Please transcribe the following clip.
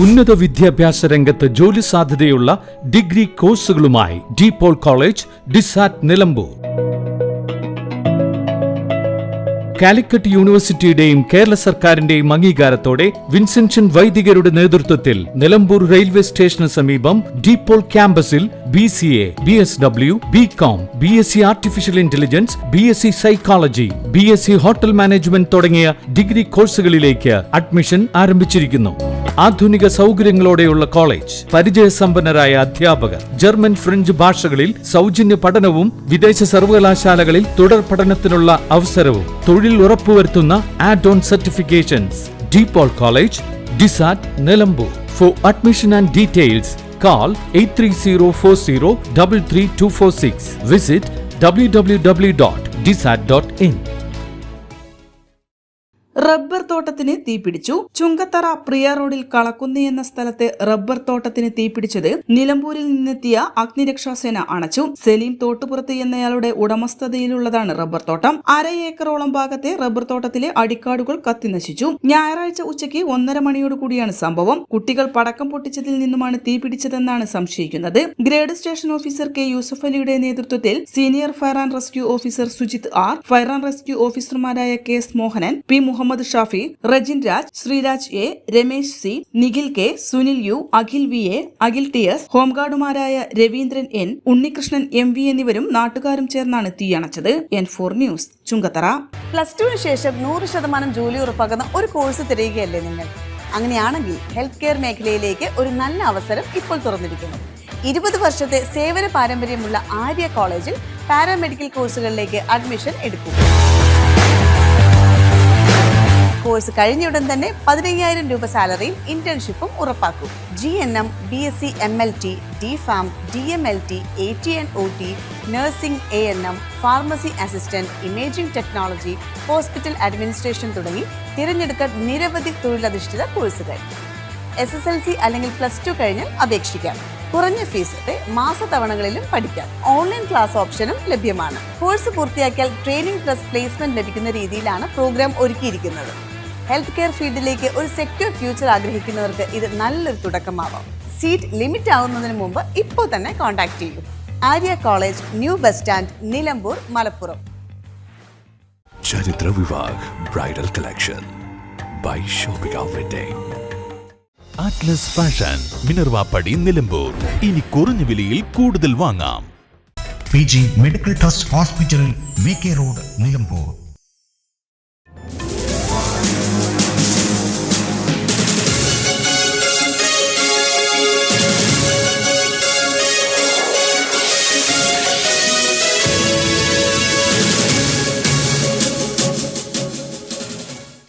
ഉന്നത വിദ്യാഭ്യാസ രംഗത്ത് ജോലി സാധ്യതയുള്ള ഡിഗ്രി കോഴ്സുകളുമായി DePaul college, DISAT, Nilambur. Calicut യൂണിവേഴ്സിറ്റിയുടെയും കേരള സർക്കാരിന്റെയും അംഗീകാരത്തോടെ വിൻസെൻഷൻ വൈദികരുടെ നേതൃത്വത്തിൽ നിലമ്പൂർ റെയിൽവേ സ്റ്റേഷന് സമീപം DePaul ക്യാമ്പസിൽ BCA, BSW, BCom, BSc artificial intelligence, BSc psychology, BSc hotel management തുടങ്ങിയ ഡിഗ്രി കോഴ്സുകളിലേക്ക് അഡ്മിഷൻ ആരംഭിച്ചിരിക്കുന്നു. ആധുനിക സൗകര്യങ്ങളോടെയുള്ള കോളേജ്, പരിചയസമ്പന്നരായ അധ്യാപകർ, ജർമ്മൻ, ഫ്രഞ്ച് ഭാഷകളിൽ സൗജന്യ പഠനവും വിദേശ സർവകലാശാലകളിൽ തുടർ പഠനത്തിനുള്ള അവസരവും തൊഴിൽ ഉറപ്പുവരുത്തുന്ന add on certifications. DePaul college, DISAT, Nilambur. For admission and details call 8304033246. Visit www.disat.in. Rubber തോട്ടത്തിന് തീപിടിച്ചു. ചുങ്കത്തറ പ്രിയ റോഡിൽ കളക്കുന്നി എന്ന സ്ഥലത്ത് റബ്ബർ തോട്ടത്തിന് തീപിടിച്ചത് നിലമ്പൂരിൽ നിന്നെത്തിയ അഗ്നിരക്ഷാസേന അണച്ചു. സലീം തോട്ടുപുറത്ത് എന്നയാളുടെ ഉടമസ്ഥതയിലുള്ളതാണ് റബ്ബർ തോട്ടം. 1/2 ഏക്കറോളം ഭാഗത്തെ റബ്ബർ തോട്ടത്തിലെ അടിക്കാടുകൾ കത്തിനശിച്ചു. ഞായറാഴ്ച ഉച്ചയ്ക്ക് 1:30 മണിയോടുകൂടിയാണ് സംഭവം. കുട്ടികൾ പടക്കം പൊട്ടിച്ചതിൽ നിന്നുമാണ് തീപിടിച്ചതെന്നാണ് സംശയിക്കുന്നത്. Grade station officer K. Yusuf അലിയുടെ നേതൃത്വത്തിൽ senior fire and rescue officer Sujith R, fire and rescue ഓഫീസർമാരായ K. S. Mohanan, P. Muhammad Shafi, Rejin Raj, Sreeraj A, Ramesh C, Nikhil K, Sunil U, Akhil VA, Akhil TS, ഹോംഗാർഡുമാരായ രവീന്ദ്രൻ N, ഉണ്ണികൃഷ്ണൻ MV എന്നിവരും നാട്ടുകാരും ചേർന്നാണ് തീയണച്ചത്. N4 news, Chungathara. +2 ശേഷം 100% ജോലി ഉറപ്പാക്കുന്ന ഒരു കോഴ്സ് തിരയുകയല്ലേ നിങ്ങൾ? അങ്ങനെയാണെങ്കിൽ ഹെൽത്ത് കെയർ മേഖലയിലേക്ക് ഒരു നല്ല അവസരം ഇപ്പോൾ തുറന്നിരിക്കുന്നു. 20 വർഷത്തെ സേവന പാരമ്പര്യമുള്ള ആര്യ കോളേജിൽ പാരാമെഡിക്കൽ കോഴ്സുകളിലേക്ക് അഡ്മിഷൻ എടുക്കും. കോഴ്സ് കഴിഞ്ഞയുടൻ തന്നെ 15,000 രൂപ സാലറിയും ഇന്റേൺഷിപ്പും ഉറപ്പാക്കും. GNM, BSc MLT, DPharm, DMLT, AT&OT, nursing, ANM, pharmacy assistant, imaging technology, hospital administration തുടങ്ങി തിരഞ്ഞെടുക്കാൻ നിരവധി തൊഴിലധിഷ്ഠിത കോഴ്സുകൾ. SSLC അല്ലെങ്കിൽ +2 കഴിഞ്ഞാൽ അപേക്ഷിക്കാം. കുറഞ്ഞ ഫീസോടെ മാസത്തവണകളിലും പഠിക്കാം. ഓൺലൈൻ ക്ലാസ് ഓപ്ഷനും ലഭ്യമാണ്. കോഴ്സ് പൂർത്തിയാക്കിയാൽ ട്രെയിനിങ് പ്ലസ് പ്ലേസ്മെന്റ് ലഭിക്കുന്ന രീതിയിലാണ് പ്രോഗ്രാം ഒരുക്കിയിരിക്കുന്നത്. ഹെൽത്ത് കെയർ ഫീൽഡിലേക്ക് ഒരു സെക്യൂർ ഫ്യൂച്ചർ ആഗ്രഹിക്കുന്നവർക്ക് ഇത് നല്ലൊരു തുടക്കമാവാം. സീറ്റ് ലിമിറ്റ് ആവുന്നതിന് മുമ്പ് ഇപ്പോൾ തന്നെ കോൺടാക്ട് ചെയ്യൂ. Arya college, new bus stand, Nilambur, Malappuram. ചരിത്ര Vivah bridal collection by shopping wedding. Atlas fashion, Minerva പടി, നിലമ്പൂർ. ഇനി കുറഞ്ഞ വിലയിൽ കൂടുതൽ വാങ്ങാം. PG medical trust hospital, VK road, Nilambur.